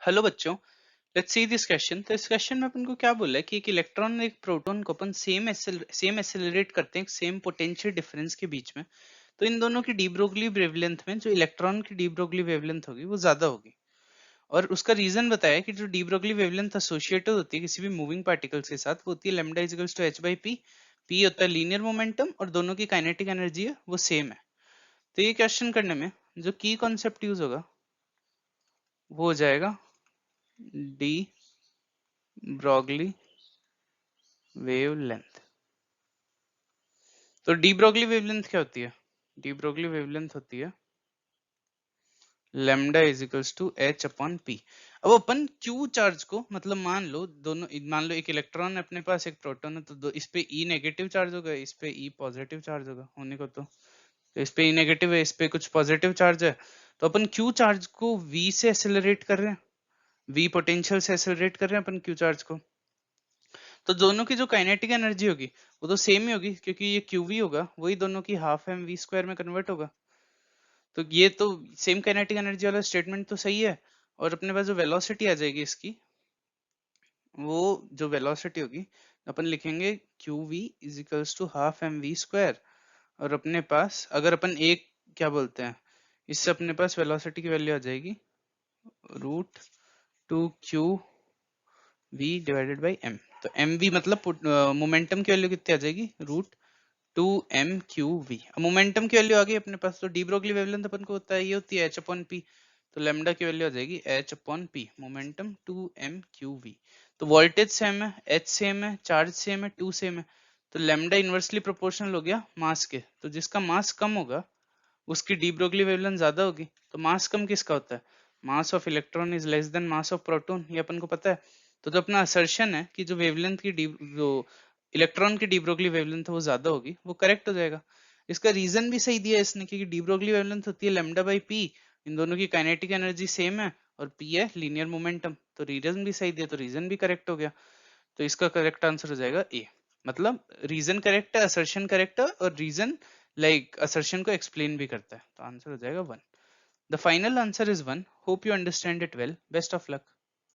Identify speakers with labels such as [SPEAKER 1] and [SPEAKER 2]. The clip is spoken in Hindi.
[SPEAKER 1] हेलो बच्चों, लेट्स सी दिस क्वेश्चन। तो इस क्वेश्चन में अपन को क्या बोला है कि एक इलेक्ट्रॉन और एक प्रोटॉन को अपन सेम एक्सेलरेट करते हैं सेम पोटेंशियल डिफरेंस के बीच में। तो इन दोनों की डी ब्रोगली वेवलेंथ में जो इलेक्ट्रॉन की डी ब्रोगली वेवलेंथ होगी वो ज्यादा होगी। और उसका रीजन बताया कि जो डी ब्रोगली वेवलेंथ एसोसिएटेड होती है किसी भी मूविंग पार्टिकल्स के साथ वो होती है lambda is equals to h by p. P होता है लीनियर मोमेंटम और दोनों की काइनेटिक एनर्जी है वो सेम है। तो ये क्वेश्चन करने में जो की कॉन्सेप्ट यूज होगा वो हो जाएगा डी ब्रोगली वेवलेंथ। तो डी ब्रोगली वेवलेंथ क्या होती है? डी ब्रोगली वेवलेंथ होती है lambda is equals to h upon p. अब अपन क्यू चार्ज को मतलब मान लो एक इलेक्ट्रॉन है अपने पास, एक प्रोटॉन है, तो इस पे ई नेगेटिव चार्ज होगा, इस पे ई पॉजिटिव चार्ज होगा होने को। तो इस पे ई नेगेटिव है, इस पे कुछ पॉजिटिव चार्ज है। तो अपन क्यू चार्ज को वी से एक्सेलरेट कर रहे हैं, वी पोटेंशियल से एक्सेलरेट कर रहे हैं अपन क्यू चार्ज को। तो दोनों की जो काइनेटिक एनर्जी होगी वो तो सेम ही होगी, क्योंकि ये क्यू वी होगा वही दोनों की हाफ एम वी स्क्वायर में कन्वर्ट होगा। तो ये तो सेम काइनेटिक एनर्जी वाला स्टेटमेंट तो सही है। और अपने पास जो वेलोसिटी आ जाएगी इसकी, वो जो वेलोसिटी होगी अपन लिखेंगे q v is equals to half m v square. और अपने पास अगर अपन एक क्या बोलते हैं, इससे अपने पास वेलोसिटी की वैल्यू आ जाएगी root two q v divided by m. तो एम वी मतलब मोमेंटम की वैल्यू कितनी आ जाएगी, root two m q v. Momentum की वैल्यू आ गई अपने पास। तो डी ब्रोगली वेवलेंथ अपन को होता है ये होती है एच अपॉन पी। तो लेमडा की वैल्यू आ जाएगी h upon p, momentum two m q v. तो वोल्टेज सेम है, एच सेम है, चार्ज सेम है, टू सेम है। तो लेमडा इनवर्सली प्रोपोर्शनल हो गया मास के। तो जिसका मास कम होगा उसकी डी ब्रोगली वेवलेंथ ज्यादा होगी। तो मास कम किसका होता है? Mass of electron is less then mass of proton, ये अपन को पता है। तो जो अपना असर्शन है कि जो वेवलेंथ की डी जो इलेक्ट्रॉन की डी ब्रोगली वेवलेंथ है वो ज्यादा होगी, वो करेक्ट हो जाएगा। इसका रीजन भी सही दिया है इसने, क्योंकि डी ब्रोगली वेवलेंथ होती है लैम्डा बाई पी, इन दोनों की काइनेटिक एनर्जी सेम है, और पी है लीनियर मोमेंटम। तो रीजन भी सही दिया, तो रीजन भी करेक्ट हो गया। तो इसका करेक्ट आंसर हो जाएगा ए। मतलब रीजन करेक्ट है, असर्शन करेक्ट है, और रीजन असर्शन को एक्सप्लेन भी करता है। तो आंसर हो जाएगा one. The final answer is one. Hope you understand it well. Best of luck.